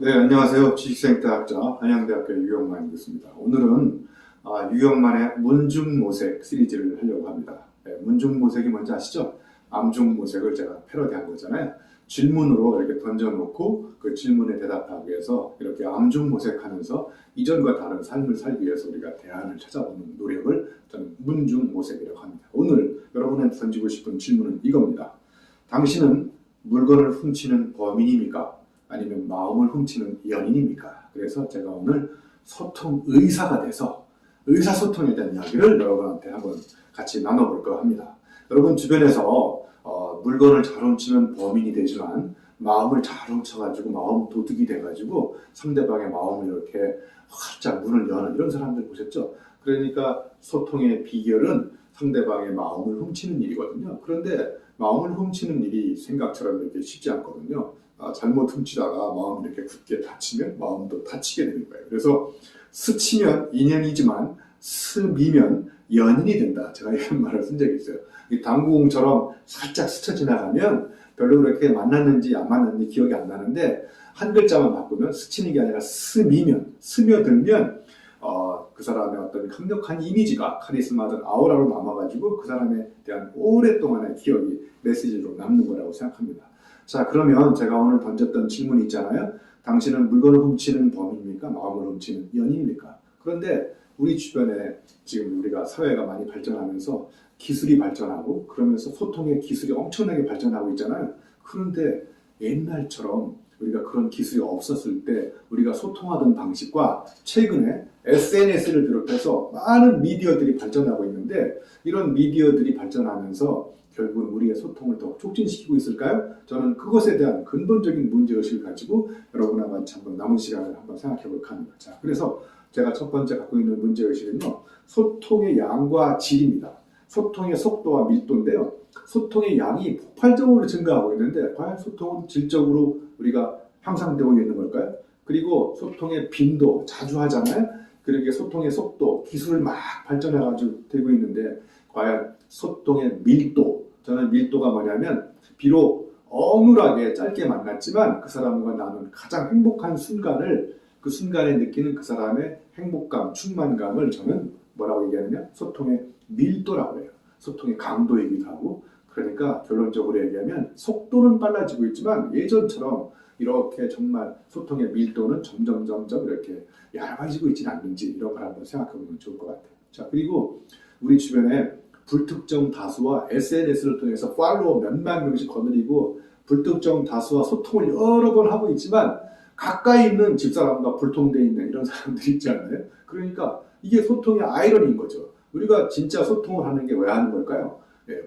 네, 안녕하세요. 지식생태학자 한양대학교 유영만이겠습니다. 오늘은 유영만의 문중모색 시리즈를 하려고 합니다. 네, 문중모색이 뭔지 아시죠? 암중모색을 제가 패러디한 거잖아요. 질문으로 이렇게 던져놓고 그 질문에 대답하기 위해서 이렇게 암중모색하면서 이전과 다른 삶을 살기 위해서 우리가 대안을 찾아보는 노력을 저는 문중모색이라고 합니다. 오늘 여러분한테 던지고 싶은 질문은 이겁니다. 당신은 물건을 훔치는 범인입니까? 아니면 마음을 훔치는 연인입니까? 그래서 제가 오늘 소통 의사가 돼서 의사소통에 대한 이야기를 여러분한테 한번 같이 나눠볼까 합니다. 여러분 주변에서 물건을 잘 훔치면 범인이 되지만 마음을 잘 훔쳐가지고 마음 도둑이 돼가지고 상대방의 마음을 이렇게 활짝 문을 여는 이런 사람들 보셨죠? 그러니까 소통의 비결은 상대방의 마음을 훔치는 일이거든요. 그런데 마음을 훔치는 일이 생각처럼 이렇게 쉽지 않거든요. 잘못 훔치다가 마음이 이렇게 굳게 다치면 마음도 다치게 되는 거예요. 그래서 스치면 인연이지만 스미면 연인이 된다. 제가 이런 말을 쓴 적이 있어요. 이 당구공처럼 살짝 스쳐 지나가면 별로 그렇게 만났는지 안 만났는지 기억이 안 나는데 한 글자만 바꾸면 스치는 게 아니라 스미면, 스며들면 그 사람의 어떤 강력한 이미지가 카리스마든 아우라로 남아가지고 그 사람에 대한 오랫동안의 기억이 메시지로 남는 거라고 생각합니다. 자, 그러면 제가 오늘 던졌던 질문이 있잖아요. 당신은 물건을 훔치는 범인입니까? 마음을 훔치는 연인입니까? 그런데 우리 주변에 지금 우리가 사회가 많이 발전하면서 기술이 발전하고 그러면서 소통의 기술이 엄청나게 발전하고 있잖아요. 그런데 옛날처럼 우리가 그런 기술이 없었을 때 우리가 소통하던 방식과 최근에 SNS를 비롯해서 많은 미디어들이 발전하고 있는데 이런 미디어들이 발전하면서 결국은 우리의 소통을 더 촉진시키고 있을까요? 저는 그것에 대한 근본적인 문제의식을 가지고 여러분과 같이 한번 남은 시간을 한번 생각해 볼까 합니다. 자, 그래서 제가 첫 번째 갖고 있는 문제의식은요. 소통의 양과 질입니다. 소통의 속도와 밀도인데요. 소통의 양이 폭발적으로 증가하고 있는데 과연 소통은 질적으로 우리가 향상되고 있는 걸까요? 그리고 소통의 빈도, 자주 하잖아요. 그러게 소통의 속도, 기술을 막 발전해가지고 되고 있는데 과연 소통의 밀도, 저는 밀도가 뭐냐면 비록 어눌하게 짧게 만났지만 그 사람과 나눈 가장 행복한 순간을 그 순간에 느끼는 그 사람의 행복감, 충만감을 저는 뭐라고 얘기하느냐? 소통의 밀도라고 해요. 소통의 강도이기도 하고 그러니까 결론적으로 얘기하면 속도는 빨라지고 있지만 예전처럼 이렇게 정말 소통의 밀도는 점점 이렇게 얇아지고 있지는 않는지 이런 걸 한번 생각해 보면 좋을 것 같아요. 자, 그리고 우리 주변에 불특정 다수와 SNS를 통해서 팔로워 몇만 명씩 거느리고 불특정 다수와 소통을 여러 번 하고 있지만 가까이 있는 집사람과 불통되어 있는 이런 사람들이 있지 않나요? 그러니까 이게 소통의 아이러니인 거죠. 우리가 진짜 소통을 하는 게 왜 하는 걸까요?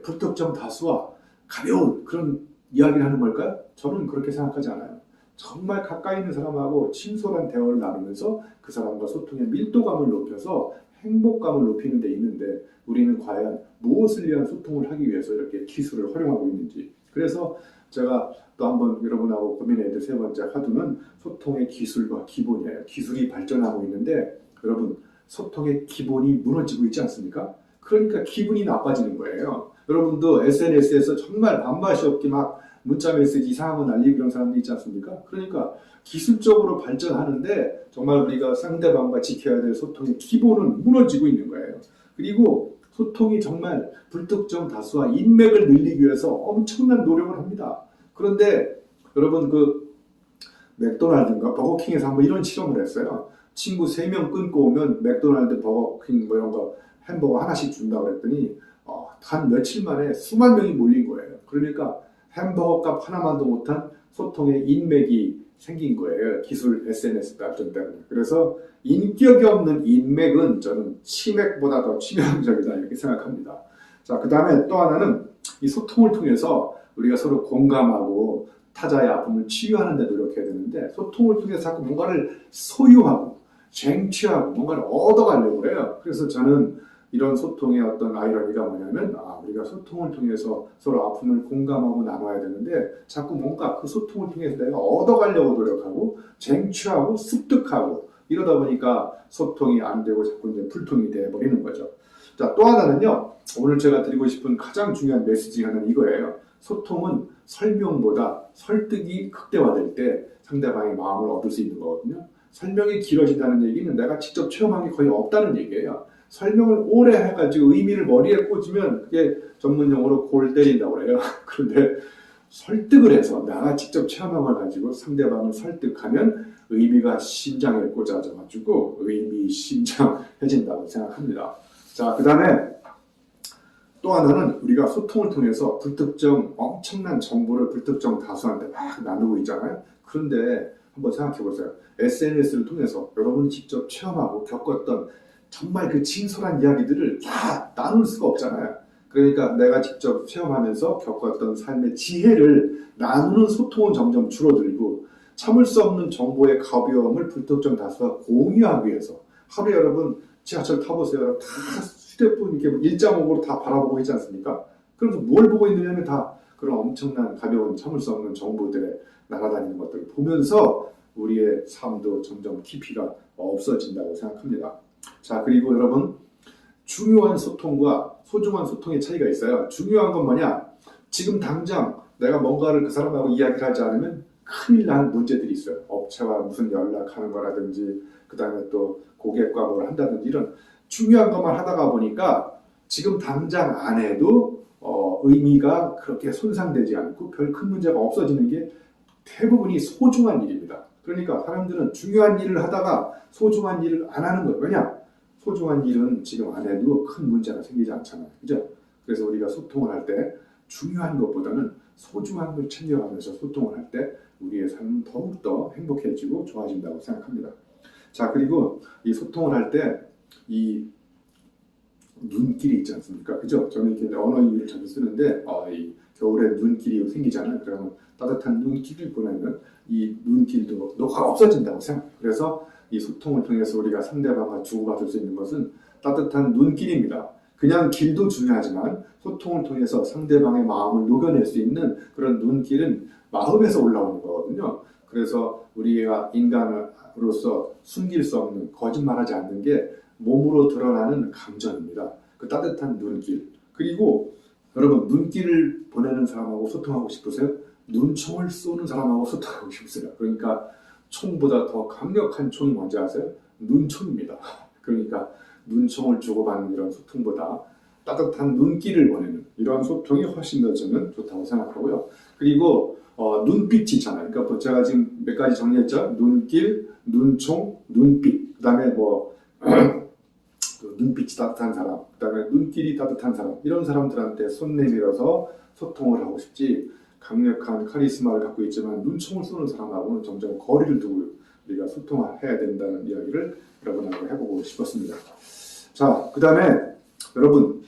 불특정 다수와 가벼운 그런 이야기를 하는 걸까요? 저는 그렇게 생각하지 않아요. 정말 가까이 있는 사람하고 친솔한 대화를 나누면서 그 사람과 소통의 밀도감을 높여서 행복감을 높이는 데 있는데 우리는 과연 무엇을 위한 소통을 하기 위해서 이렇게 기술을 활용하고 있는지. 그래서 제가 또 한번 여러분하고 고민해야 될 세 번째 화두는 소통의 기술과 기본이에요. 기술이 발전하고 있는데 여러분 소통의 기본이 무너지고 있지 않습니까? 그러니까 기분이 나빠지는 거예요. 여러분도 SNS에서 정말 밥맛이 없게 막 문자 메시지 이상한 거 날리고 이런 사람들 있지 않습니까? 그러니까 기술적으로 발전하는데 정말 우리가 상대방과 지켜야 될 소통의 기본은 무너지고 있는 거예요. 그리고 소통이 정말 불특정 다수와 인맥을 늘리기 위해서 엄청난 노력을 합니다. 그런데 여러분 그 맥도날드인가 버거킹에서 한번 이런 실험을 했어요. 친구 3명 끊고 오면 맥도날드, 버거킹 뭐 이런 거 햄버거 하나씩 준다고 그랬더니 한 며칠 만에 수만 명이 몰린 거예요. 그러니까 햄버거 값 하나만도 못한 소통의 인맥이 생긴 거예요. 기술 SNS 발전 때문에. 그래서 인격이 없는 인맥은 저는 치맥보다 더 치명적이다 이렇게 생각합니다. 자, 그 다음에 또 하나는 이 소통을 통해서 우리가 서로 공감하고 타자의 아픔을 치유하는 데 노력해야 되는데 소통을 통해서 자꾸 뭔가를 소유하고 쟁취하고 뭔가를 얻어가려고 해요. 그래서 저는 이런 소통의 어떤 아이러니가 뭐냐면 우리가 소통을 통해서 서로 아픔을 공감하고 나눠야 되는데 자꾸 뭔가 그 소통을 통해서 내가 얻어가려고 노력하고 쟁취하고 습득하고 이러다 보니까 소통이 안 되고 자꾸 이제 불통이 돼버리는 거죠. 자, 또 하나는요. 오늘 제가 드리고 싶은 가장 중요한 메시지 하나는 이거예요. 소통은 설명보다 설득이 극대화될 때 상대방의 마음을 얻을 수 있는 거거든요. 설명이 길어진다는 얘기는 내가 직접 체험한 게 거의 없다는 얘기예요. 설명을 오래 해가지고 의미를 머리에 꽂으면 그게 전문용어로 골 때린다고 그래요. 그런데 설득을 해서 내가 직접 체험한 걸 가지고 상대방을 설득하면 의미가 심장에 꽂아져가지고 의미심장해진다고 생각합니다. 자, 그 다음에 또 하나는 우리가 소통을 통해서 불특정 엄청난 정보를 불특정 다수한테 막 나누고 있잖아요. 그런데 한번 생각해 보세요. SNS를 통해서 여러분이 직접 체험하고 겪었던 정말 그 진솔한 이야기들을 다 나눌 수가 없잖아요. 그러니까 내가 직접 체험하면서 겪었던 삶의 지혜를 나누는 소통은 점점 줄어들고 참을 수 없는 정보의 가벼움을 불특정 다수가 공유하기 위해서 하루에 여러분 지하철 타보세요. 여러분 다 휴대폰 이렇게 1.5로 다 바라보고 있지 않습니까? 그래서 뭘 보고 있느냐면 다 그런 엄청난 가벼운 참을 수 없는 정보들에 날아다니는 것들을 보면서 우리의 삶도 점점 깊이가 없어진다고 생각합니다. 자, 그리고 여러분 중요한 소통과 소중한 소통의 차이가 있어요. 중요한 건 뭐냐? 지금 당장 내가 뭔가를 그 사람하고 이야기를 하지 않으면 큰일 나는 문제들이 있어요. 업체와 무슨 연락하는 거라든지 그 다음에 또 고객과 뭘 한다든지 이런 중요한 것만 하다가 보니까 지금 당장 안 해도 의미가 그렇게 손상되지 않고 별 큰 문제가 없어지는 게 대부분이 소중한 일입니다. 그러니까 사람들은 중요한 일을 하다가 소중한 일을 안 하는 거예요. 왜냐? 소중한 일은 지금 안 해도 큰 문제가 생기지 않잖아요. 그죠? 그래서 우리가 소통을 할 때 중요한 것보다는 소중한 걸 챙겨가면서 소통을 할 때 우리의 삶은 더욱더 행복해지고 좋아진다고 생각합니다. 자, 그리고 이 소통을 할 때 이 눈길이 있지 않습니까? 그죠? 저는 이렇게 언어 이유를 자주 쓰는데 이 겨울에 눈길이 생기잖아요. 그러면 따뜻한 눈길을 보내면 이 눈길도 녹아 없어진다고 생각해요. 그래서 이 소통을 통해서 우리가 상대방과 주고받을 수 있는 것은 따뜻한 눈길입니다. 그냥 길도 중요하지만 소통을 통해서 상대방의 마음을 녹여낼 수 있는 그런 눈길은 마음에서 올라오는 거거든요. 그래서 우리가 인간으로서 숨길 수 없는 거짓말하지 않는 게 몸으로 드러나는 감정입니다. 그 따뜻한 눈길. 그리고 여러분 눈길을 보내는 사람하고 소통하고 싶으세요? 눈총을 쏘는 사람하고 소통하고 싶으세요? 그러니까 총보다 더 강력한 총이 뭔지 아세요? 눈총입니다. 그러니까 눈총을 주고받는 이런 소통보다 따뜻한 눈길을 보내는 이런 소통이 훨씬 더 저는 좋다고 생각하고요. 그리고 눈빛이 있잖아요. 그러니까 제가 지금 몇 가지 정리했죠. 눈길, 눈총, 눈빛. 그 다음에 그 눈빛이 따뜻한 사람, 그 다음에 눈길이 따뜻한 사람, 이런 사람들한테 손 내밀어서 소통을 하고 싶지 강력한 카리스마를 갖고 있지만 눈총을 쏘는 사람하고는 점점 거리를 두고 우리가 소통을 해야 된다는 이야기를 여러분하고 해보고 싶었습니다. 자, 그 다음에 여러분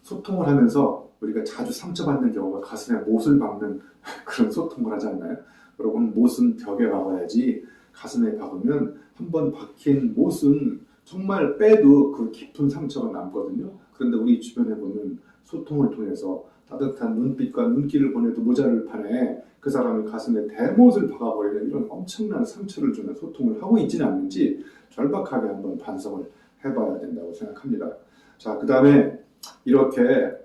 소통을 하면서 우리가 자주 상처받는 경우가 가슴에 못을 박는 그런 소통을 하지 않나요? 여러분 못은 벽에 박아야지 가슴에 박으면 한번 박힌 못은 정말 빼도 그 깊은 상처가 남거든요. 그런데 우리 주변에 보면 소통을 통해서 따뜻한 눈빛과 눈길을 보내도 모자를 판에 그 사람의 가슴에 대못을 박아버리는 이런 엄청난 상처를 주는 소통을 하고 있지는 않는지 절박하게 한번 반성을 해봐야 된다고 생각합니다. 자, 그 다음에 이렇게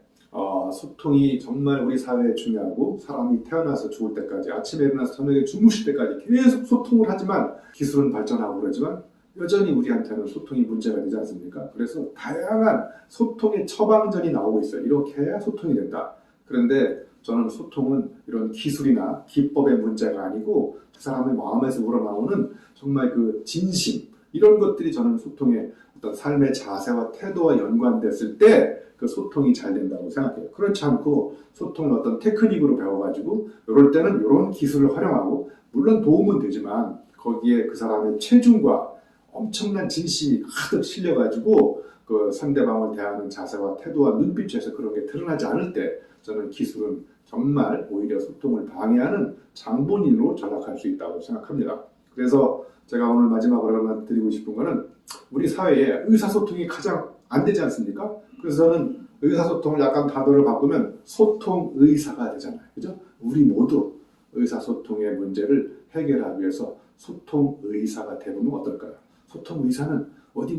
소통이 정말 우리 사회에 중요하고 사람이 태어나서 죽을 때까지 아침에 일어나서 저녁에 주무실 때까지 계속 소통을 하지만 기술은 발전하고 그러지만 여전히 우리한테는 소통이 문제가 되지 않습니까? 그래서 다양한 소통의 처방전이 나오고 있어요. 이렇게 해야 소통이 된다. 그런데 저는 소통은 이런 기술이나 기법의 문제가 아니고 그 사람의 마음에서 우러나오는 정말 그 진심 이런 것들이 저는 소통의 어떤 삶의 자세와 태도와 연관됐을 때 그 소통이 잘 된다고 생각해요. 그렇지 않고 소통을 어떤 테크닉으로 배워가지고 이럴 때는 이런 기술을 활용하고 물론 도움은 되지만 거기에 그 사람의 체중과 엄청난 진심이 가득 실려가지고 그 상대방을 대하는 자세와 태도와 눈빛에서 그런 게 드러나지 않을 때 저는 기술은 정말 오히려 소통을 방해하는 장본인으로 전락할 수 있다고 생각합니다. 그래서 제가 오늘 마지막으로 여러분한테 드리고 싶은 거는 우리 사회에 의사소통이 가장 안 되지 않습니까? 그래서 저는 의사소통을 약간 단어를 바꾸면 소통의사가 되잖아요. 그죠? 우리 모두 의사소통의 문제를 해결하기 위해서 소통의사가 되면 어떨까요? 소통의사는 어디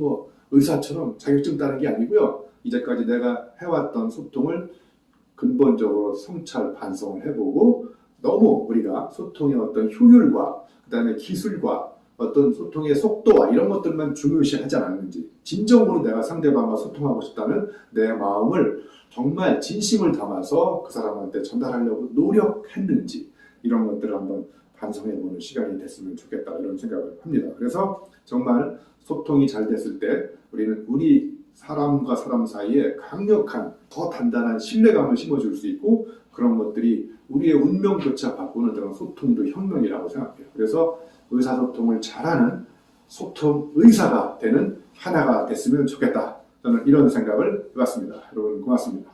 의사처럼 자격증 따는 게 아니고요. 이제까지 내가 해왔던 소통을 근본적으로 성찰, 반성을 해보고 너무 우리가 소통의 어떤 효율과 그다음에 기술과 어떤 소통의 속도와 이런 것들만 중요시하지 않았는지, 진정으로 내가 상대방과 소통하고 싶다면 내 마음을 정말 진심을 담아서 그 사람한테 전달하려고 노력했는지, 이런 것들을 한번 반성해보는 시간이 됐으면 좋겠다, 이런 생각을 합니다. 그래서 정말 소통이 잘 됐을 때 우리는 우리 사람과 사람 사이에 강력한 더 단단한 신뢰감을 심어줄 수 있고, 그런 것들이 우리의 운명조차 바꾸는 그런 소통도 혁명이라고 생각해요. 그래서 의사소통을 잘하는 소통 의사가 되는 하나가 됐으면 좋겠다, 저는 이런 생각을 해봤습니다. 여러분 고맙습니다.